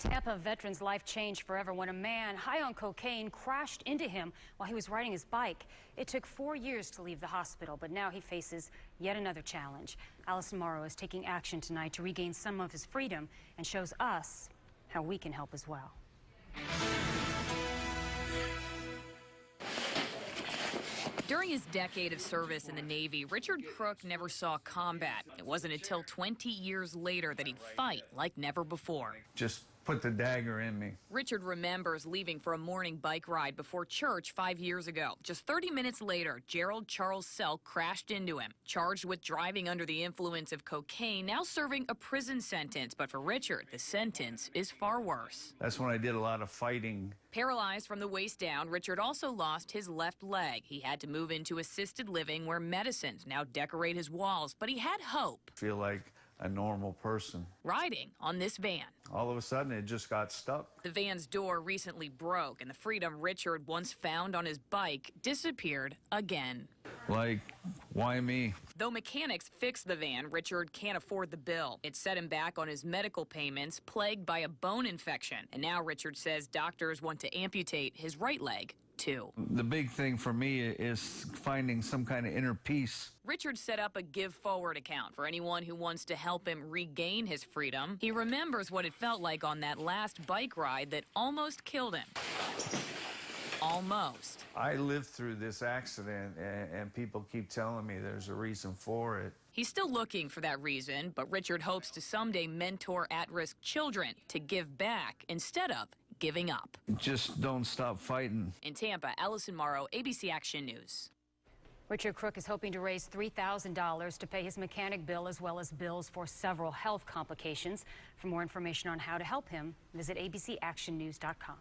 Tampa veteran's life changed forever when a man high on cocaine crashed into him while he was riding his bike. It took 4 years to leave the hospital, but now he faces yet another challenge. Allison Morrow is taking action tonight to regain some of his freedom and shows us how we can help as well. During his decade of service in the Navy, Richard Crook never saw combat. It wasn't until 20 years later that he'd fight like never before. Just put the dagger in me. Richard remembers leaving for a morning bike ride before church 5 years ago. Just 30 minutes later, Gerald Charles Selk crashed into him, charged with driving under the influence of cocaine, now serving a prison sentence. But for Richard, the sentence is far worse. That's when I did a lot of fighting. Paralyzed from the waist down, Richard also lost his left leg. He had to move into assisted living where medicines now decorate his walls, but he had hope. Feel like a normal person. Riding on this van. All of a sudden, it just got stuck. The van's door recently broke, and the freedom Richard once found on his bike disappeared again. Like, why me? Though mechanics fixed the van, Richard can't afford the bill. It set him back on his medical payments, plagued by a bone infection. And now Richard says doctors want to amputate his right leg, too. The big thing for me is finding some kind of inner peace. Richard set up a Give Forward account for anyone who wants to help him regain his freedom. He remembers what it felt like on that last bike ride that almost killed him. Almost. I lived through this accident, and people keep telling me there's a reason for it. He's still looking for that reason, but Richard hopes to someday mentor at-risk children to give back instead of giving up. Just don't stop fighting. In Tampa, Allison Morrow, ABC Action News. Richard Crook is hoping to raise $3,000 to pay his mechanic bill as well as bills for several health complications. For more information on how to help him, visit abcactionnews.com.